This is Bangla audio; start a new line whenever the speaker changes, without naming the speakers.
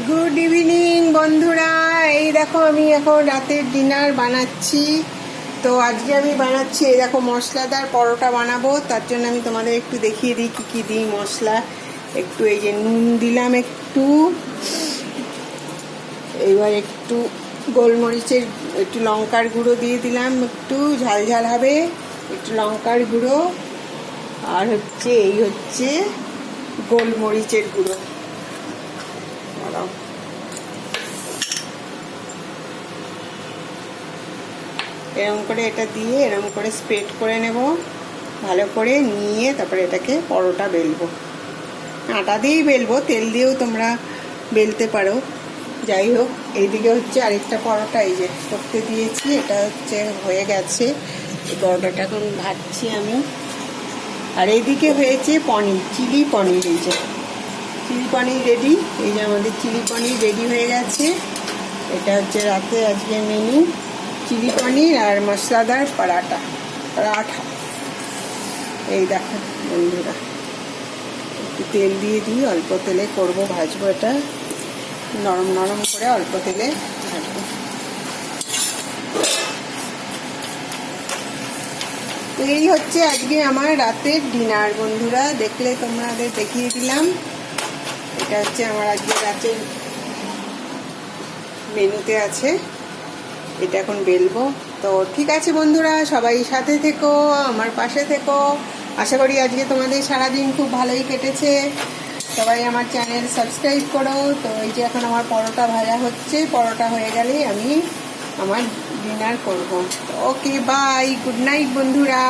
গুড ইভিনিং বন্ধুরা। এই দেখো আমি এখন রাতের ডিনার বানাচ্ছি। তো আজকে আমি বানাচ্ছি এই দেখো মশলাদার পরোটা বানাবো। তার জন্য আমি তোমাদের একটু দেখিয়ে দিই কী কী দিই মশলা। একটু এই যে নুন দিলাম, একটু এইবার একটু গোলমরিচের একটু লঙ্কার গুঁড়ো দিয়ে দিলাম, একটু ঝাল ঝাল হবে, একটু লঙ্কার গুঁড়ো, আর হচ্ছে এই হচ্ছে গোলমরিচের গুঁড়ো। এরকম করে এটা দিয়ে এরকম করে স্প্রেড করে নেব ভালো করে, নিয়ে তারপরে এটাকে পরোটা বেলবো। আটা দিয়েই বেলবো, তেল দিয়েও তোমরা বেলতে পারো। যাই হোক, এইদিকে হচ্ছে আরেকটা পরোটা এই যে করতে দিয়েছি, এটা হচ্ছে হয়ে গেছে। এই পরোটাটা এখন ভাজছি আমি। আর এইদিকে হয়েছে পনির, চিলি পনির। এই যে চিলি পনির রেডি। এই যে আমাদের চিলি পনির রেডি হয়ে গেছে। এটা হচ্ছে রাতে আজকে মেনু, চিলি পনির আর মশলাদার পরাঠা। এই দেখো বন্ধুরা, একটু তেল দিয়ে দিই, অল্প তেলে করবো, ভাজবো এটা নরম নরম করে, অল্প তেলে ভাজবো। তো এই হচ্ছে আজকে আমার রাতের ডিনার বন্ধুরা। দেখলে তোমাদের দেখিয়ে দিলাম, এটা হচ্ছে আমার আজকে রাতের মেনুতে আছে। এটা এখন বেলবো। তো ঠিক আছে বন্ধুরা, সবাই সাথে থেকো, আমার পাশে থেকো। আশা করি আজকে তোমাদের সারাদিন খুব ভালোই কেটেছে। সবাই আমার চ্যানেল সাবস্ক্রাইব করো। তো এই যে এখন আমার পরোটা ভাজা হচ্ছে, পরোটা হয়ে গেলেই আমি আমার ডিনার করবো। ওকে বাই, গুড নাইট বন্ধুরা।